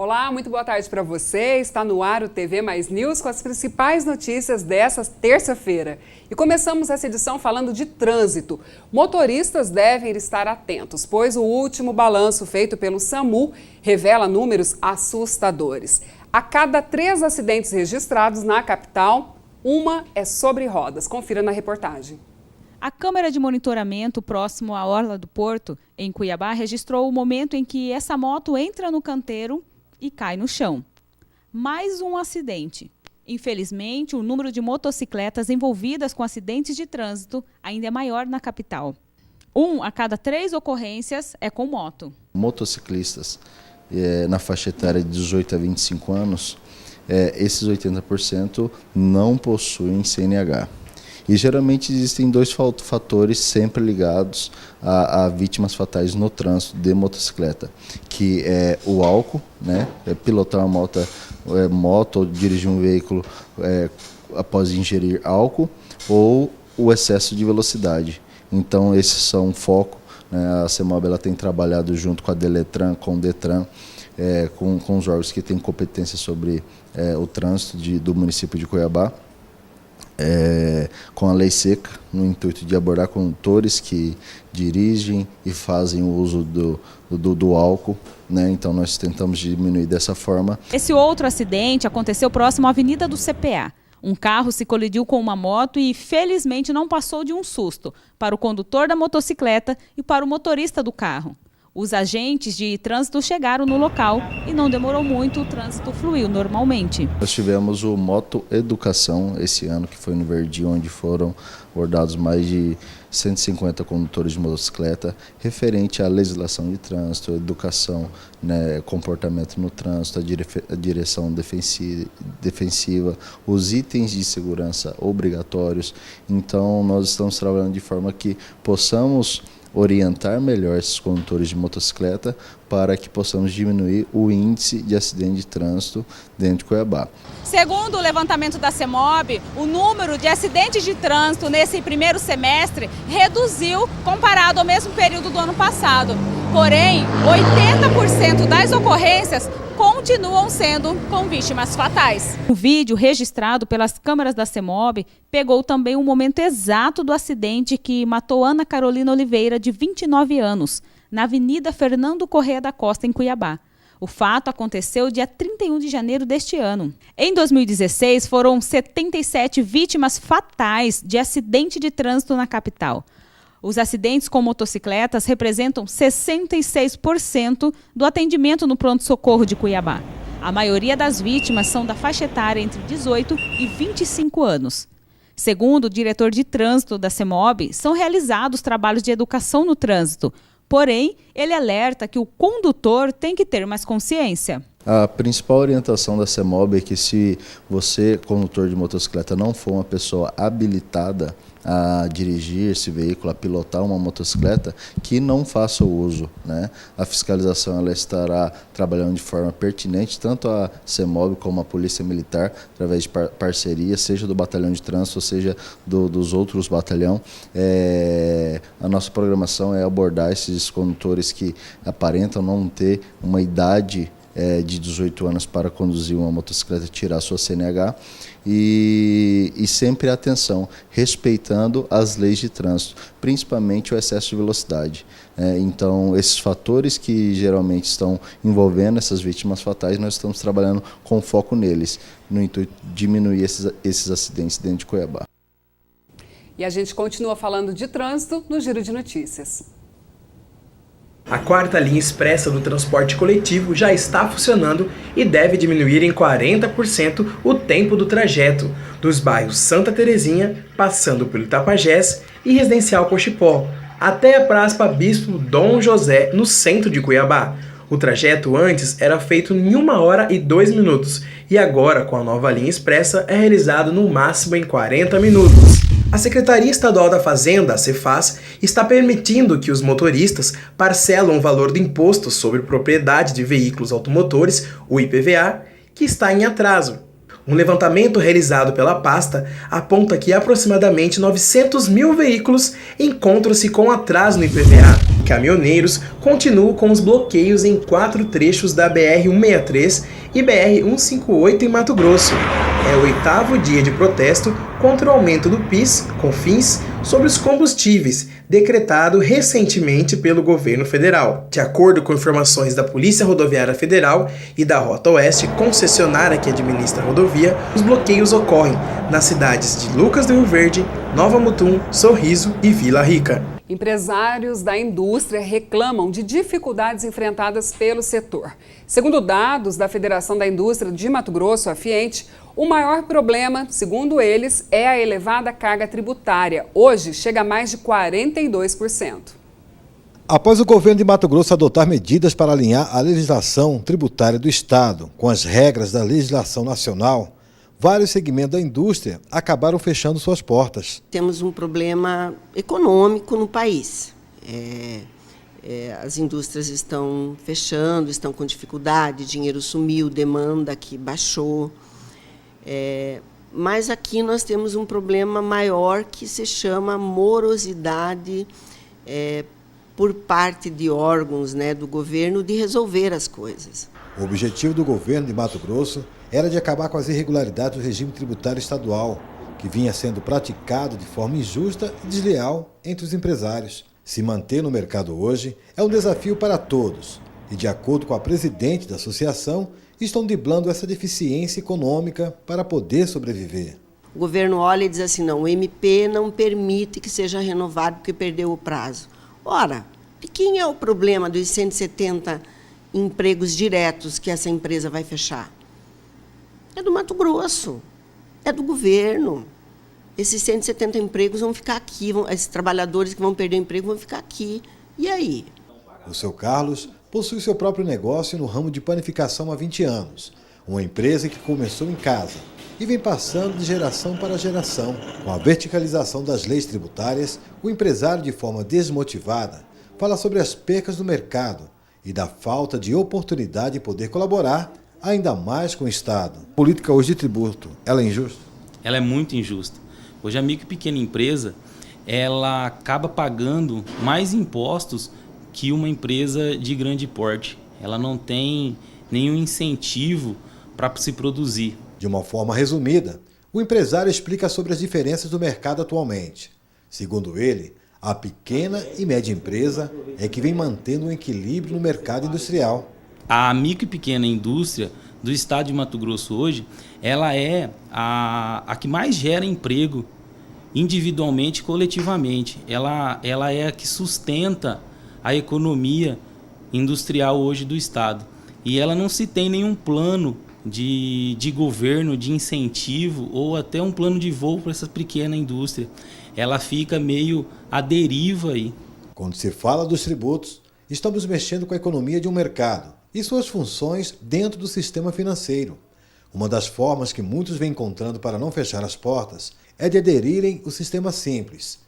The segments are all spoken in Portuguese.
Olá, muito boa tarde para você. Está no ar o TV Mais News com as principais notícias dessa terça-feira. E começamos essa edição falando de trânsito. Motoristas devem estar atentos, pois o último balanço feito pelo SAMU revela números assustadores. A cada 3 acidentes registrados na capital, uma é sobre rodas. Confira na reportagem. A câmera de monitoramento próximo à Orla do Porto, em Cuiabá, registrou o momento em que essa moto entra no canteiro e cai no chão. Mais um acidente. Infelizmente, o número de motocicletas envolvidas com acidentes de trânsito ainda é maior na capital. 1 a cada 3 ocorrências é com moto. Motociclistas na faixa etária de 18 a 25 anos, esses 80% não possuem CNH. E geralmente existem 2 fatores sempre ligados a vítimas fatais no trânsito de motocicleta, que é o álcool, né? Pilotar uma moto ou dirigir um veículo após ingerir álcool, ou o excesso de velocidade. Então esses são o foco, né? A CEMOB ela tem trabalhado junto com a Deletran, com o Detran, com os órgãos que têm competência sobre o trânsito do município de Cuiabá. Com a lei seca, no intuito de abordar condutores que dirigem e fazem o uso do álcool, né? Então nós tentamos diminuir dessa forma. Esse outro acidente aconteceu próximo à Avenida do CPA. Um carro se colidiu com uma moto e felizmente não passou de um susto para o condutor da motocicleta e para o motorista do carro. Os agentes de trânsito chegaram no local e não demorou muito, o trânsito fluiu normalmente. Nós tivemos o Moto Educação esse ano, que foi no Verdi, onde foram abordados mais de 150 condutores de motocicleta, referente à legislação de trânsito, educação, né, comportamento no trânsito, a direção defensiva, os itens de segurança obrigatórios. Então nós estamos trabalhando de forma que possamos orientar melhor esses condutores de motocicleta para que possamos diminuir o índice de acidente de trânsito dentro de Cuiabá. Segundo o levantamento da CEMOB, o número de acidentes de trânsito nesse primeiro semestre reduziu comparado ao mesmo período do ano passado. Porém, 80% das ocorrências continuam sendo com vítimas fatais. O vídeo registrado pelas câmeras da CEMOB pegou também o momento exato do acidente que matou Ana Carolina Oliveira, de 29 anos, na Avenida Fernando Corrêa da Costa, em Cuiabá. O fato aconteceu dia 31 de janeiro deste ano. Em 2016, foram 77 vítimas fatais de acidente de trânsito na capital. Os acidentes com motocicletas representam 66% do atendimento no pronto-socorro de Cuiabá. A maioria das vítimas são da faixa etária entre 18 e 25 anos. Segundo o diretor de trânsito da CEMOB, são realizados trabalhos de educação no trânsito. Porém, ele alerta que o condutor tem que ter mais consciência. A principal orientação da CEMOB é que, se você, condutor de motocicleta, não for uma pessoa habilitada a dirigir esse veículo, a pilotar uma motocicleta, que não faça o uso, né? A fiscalização ela estará trabalhando de forma pertinente, tanto a CEMOB como a Polícia Militar, através de parceria, seja do batalhão de trânsito, seja dos outros batalhão. A nossa programação é abordar esses condutores que aparentam não ter uma idade de 18 anos para conduzir uma motocicleta e tirar sua CNH, e sempre atenção, respeitando as leis de trânsito, principalmente o excesso de velocidade. Então, esses fatores que geralmente estão envolvendo essas vítimas fatais, nós estamos trabalhando com foco neles, no intuito de diminuir esses acidentes dentro de Cuiabá. E a gente continua falando de trânsito no Giro de Notícias. A 4ª linha expressa do transporte coletivo já está funcionando e deve diminuir em 40% o tempo do trajeto, dos bairros Santa Terezinha, passando pelo Itapajés e Residencial Cochipó, até a Praça Bispo Dom José, no centro de Cuiabá. O trajeto antes era feito em 1 hora e 2 minutos, e agora, com a nova linha expressa, é realizado no máximo em 40 minutos. A Secretaria Estadual da Fazenda, a Cefaz, está permitindo que os motoristas parcelam o valor do Imposto sobre Propriedade de Veículos Automotores, o IPVA, que está em atraso. Um levantamento realizado pela pasta aponta que aproximadamente 900 mil veículos encontram-se com atraso no IPVA. Caminhoneiros continuam com os bloqueios em 4 trechos da BR-163 e BR-158 em Mato Grosso. É o 8º dia de protesto contra o aumento do PIS, COFINS, sobre os combustíveis, decretado recentemente pelo governo federal. De acordo com informações da Polícia Rodoviária Federal e da Rota Oeste, concessionária que administra a rodovia, os bloqueios ocorrem nas cidades de Lucas do Rio Verde, Nova Mutum, Sorriso e Vila Rica. Empresários da indústria reclamam de dificuldades enfrentadas pelo setor. Segundo dados da Federação da Indústria de Mato Grosso, a FIENTE, o maior problema, segundo eles, é a elevada carga tributária. Hoje, chega a mais de 42%. Após o governo de Mato Grosso adotar medidas para alinhar a legislação tributária do Estado com as regras da legislação nacional, vários segmentos da indústria acabaram fechando suas portas. Temos um problema econômico no país. As indústrias estão fechando, estão com dificuldade, dinheiro sumiu, demanda que baixou. Mas aqui nós temos um problema maior que se chama morosidade por parte de órgãos, do governo de resolver as coisas. O objetivo do governo de Mato Grosso era de acabar com as irregularidades do regime tributário estadual, que vinha sendo praticado de forma injusta e desleal entre os empresários. Se manter no mercado hoje é um desafio para todos e, de acordo com a presidente da associação, estão driblando essa deficiência econômica para poder sobreviver. O governo olha e diz assim, não, o MP não permite que seja renovado porque perdeu o prazo. Ora, e quem é o problema dos 170 empregos diretos que essa empresa vai fechar? É do Mato Grosso, é do governo. Esses 170 empregos vão ficar aqui, esses trabalhadores que vão perder o emprego vão ficar aqui. E aí? O seu Carlos possui seu próprio negócio no ramo de panificação há 20 anos. Uma empresa que começou em casa e vem passando de geração para geração. Com a verticalização das leis tributárias, o empresário, de forma desmotivada, fala sobre as percas do mercado e da falta de oportunidade de poder colaborar ainda mais com o Estado. A política hoje de tributo, ela é injusta? Ela é muito injusta. Hoje a micro e pequena empresa, ela acaba pagando mais impostos que uma empresa de grande porte. Ela não tem nenhum incentivo para se produzir. De uma forma resumida, o empresário explica sobre as diferenças do mercado atualmente. Segundo ele, a pequena e média empresa é que vem mantendo um equilíbrio no mercado industrial. A micro e pequena indústria do estado de Mato Grosso hoje, ela é a que mais gera emprego individualmente e coletivamente. Ela é a que sustenta a economia industrial hoje do estado. E ela não se tem nenhum plano de governo, de incentivo ou até um plano de voo para essa pequena indústria. Ela fica meio à deriva aí. Quando se fala dos tributos, estamos mexendo com a economia de um mercado e suas funções dentro do sistema financeiro. Uma das formas que muitos vêm encontrando para não fechar as portas é de aderirem ao sistema simples,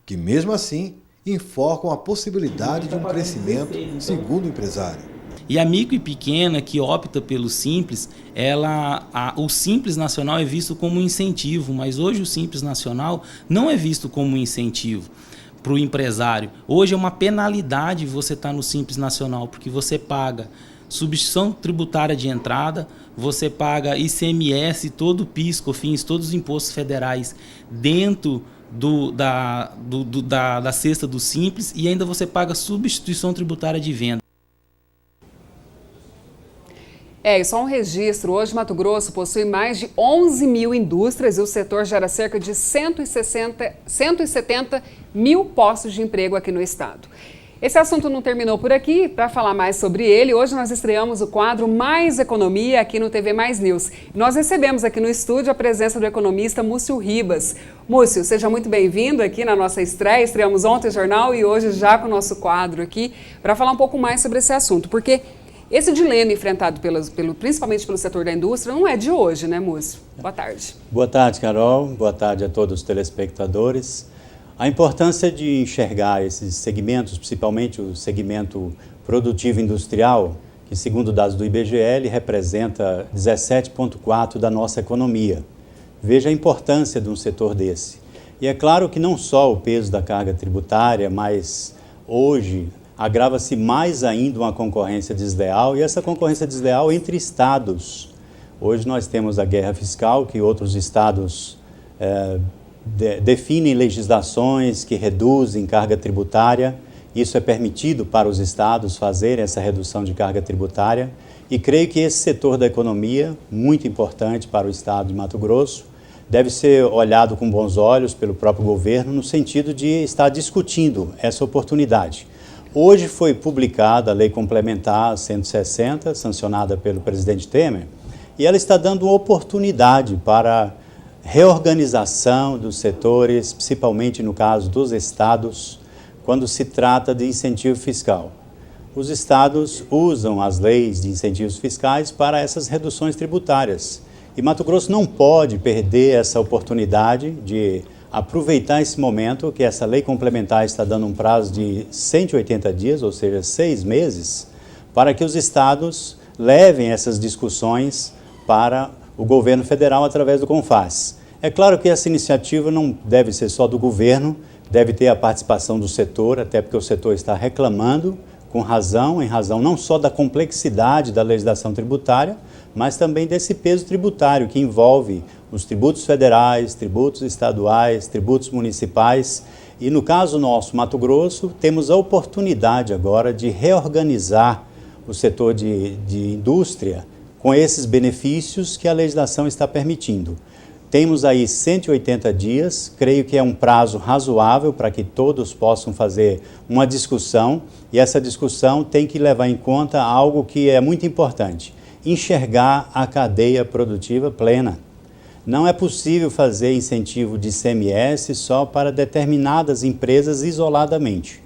que mesmo assim enforcam a possibilidade de um crescimento, segundo o empresário. E a micro e pequena que opta pelo Simples, o Simples Nacional é visto como um incentivo, mas hoje o Simples Nacional não é visto como um incentivo para o empresário. Hoje é uma penalidade você estar no Simples Nacional, porque você paga substituição tributária de entrada, você paga ICMS, todo o PIS, COFINS, todos os impostos federais dentro da cesta do Simples e ainda você paga substituição tributária de venda. E só um registro, hoje Mato Grosso possui mais de 11 mil indústrias e o setor gera cerca de 170 mil postos de emprego aqui no estado. Esse assunto não terminou por aqui. Para falar mais sobre ele, hoje nós estreamos o quadro Mais Economia aqui no TV Mais News. Nós recebemos aqui no estúdio a presença do economista Múcio Ribas. Múcio, seja muito bem-vindo aqui na nossa estreia. Estreamos ontem o jornal e hoje já com o nosso quadro aqui para falar um pouco mais sobre esse assunto, porque esse dilema enfrentado principalmente pelo setor da indústria não é de hoje, né, Múcio? Boa tarde. Boa tarde, Carol. Boa tarde a todos os telespectadores. A importância de enxergar esses segmentos, principalmente o segmento produtivo industrial, que, segundo dados do IBGE, ele representa 17,4% da nossa economia. Veja a importância de um setor desse. E é claro que não só o peso da carga tributária, mas hoje agrava-se mais ainda uma concorrência desleal, e essa concorrência desleal entre estados. Hoje nós temos a guerra fiscal, que outros estados definem legislações que reduzem carga tributária. Isso é permitido para os estados fazerem essa redução de carga tributária. E creio que esse setor da economia, muito importante para o estado de Mato Grosso, deve ser olhado com bons olhos pelo próprio governo, no sentido de estar discutindo essa oportunidade. Hoje foi publicada a Lei Complementar 160, sancionada pelo presidente Temer, e ela está dando uma oportunidade para reorganização dos setores, principalmente no caso dos estados, quando se trata de incentivo fiscal. Os estados usam as leis de incentivos fiscais para essas reduções tributárias. E Mato Grosso não pode perder essa oportunidade de aproveitar esse momento que essa lei complementar está dando um prazo de 180 dias, ou seja, 6 meses, para que os estados levem essas discussões para o governo federal através do CONFAS. É claro que essa iniciativa não deve ser só do governo, deve ter a participação do setor, até porque o setor está reclamando com razão, em razão não só da complexidade da legislação tributária, mas também desse peso tributário que envolve os tributos federais, tributos estaduais, tributos municipais. E no caso nosso, Mato Grosso, temos a oportunidade agora de reorganizar o setor de indústria com esses benefícios que a legislação está permitindo. Temos aí 180 dias, creio que é um prazo razoável para que todos possam fazer uma discussão, e essa discussão tem que levar em conta algo que é muito importante: enxergar a cadeia produtiva plena. Não é possível fazer incentivo de ICMS só para determinadas empresas isoladamente.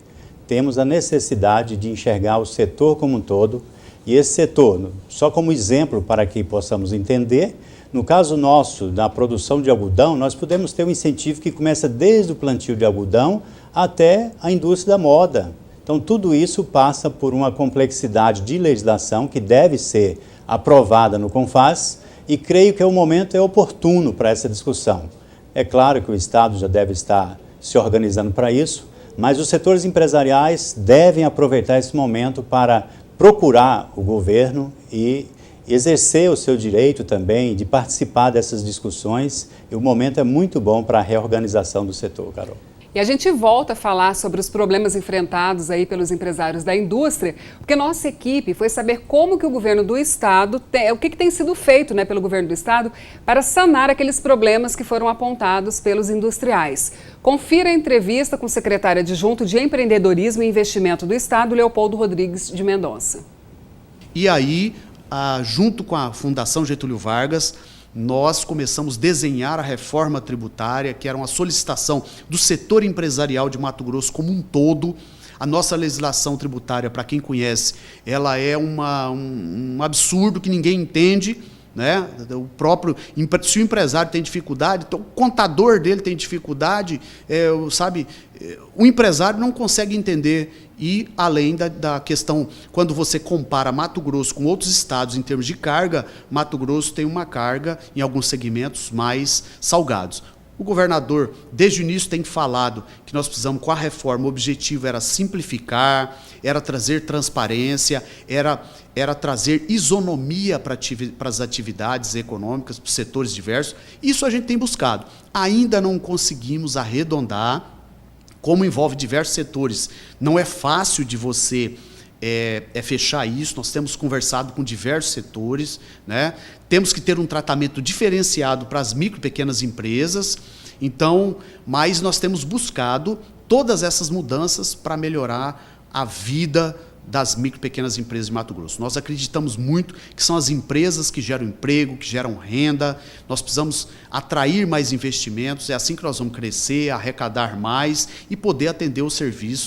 Temos a necessidade de enxergar o setor como um todo, e esse setor, só como exemplo para que possamos entender, no caso nosso, da produção de algodão, nós podemos ter um incentivo que começa desde o plantio de algodão até a indústria da moda. Então, tudo isso passa por uma complexidade de legislação que deve ser aprovada no CONFAS, e creio que o momento é oportuno para essa discussão. É claro que o Estado já deve estar se organizando para isso, mas os setores empresariais devem aproveitar esse momento para procurar o governo e exercer o seu direito também de participar dessas discussões, e o momento é muito bom para a reorganização do setor, Carol. E a gente volta a falar sobre os problemas enfrentados aí pelos empresários da indústria, porque nossa equipe foi saber como que o governo do estado, o que tem sido feito, né, pelo governo do estado para sanar aqueles problemas que foram apontados pelos industriais. Confira a entrevista com o secretário adjunto de Empreendedorismo e Investimento do estado, Leopoldo Rodrigues de Mendonça. E aí, junto com a Fundação Getúlio Vargas, nós começamos a desenhar a reforma tributária, que era uma solicitação do setor empresarial de Mato Grosso como um todo. A nossa legislação tributária, para quem conhece, ela é um absurdo que ninguém entende, né? Se o empresário tem dificuldade, então o contador dele tem dificuldade, o empresário não consegue entender. E, além da questão, quando você compara Mato Grosso com outros estados em termos de carga, Mato Grosso tem uma carga, em alguns segmentos, mais salgados. O governador, desde o início, tem falado que nós precisamos, com a reforma, o objetivo era simplificar, era trazer transparência, era trazer isonomia para as atividades econômicas, para os setores diversos. Isso a gente tem buscado. Ainda não conseguimos arredondar, como envolve diversos setores. Não é fácil de você fechar isso. Nós temos conversado com diversos setores, né? Temos que ter um tratamento diferenciado para as micro e pequenas empresas. Então, mas nós temos buscado todas essas mudanças para melhorar a vida das micro e pequenas empresas de Mato Grosso. Nós acreditamos muito que são as empresas que geram emprego, que geram renda. Nós precisamos atrair mais investimentos, é assim que nós vamos crescer, arrecadar mais e poder atender os serviços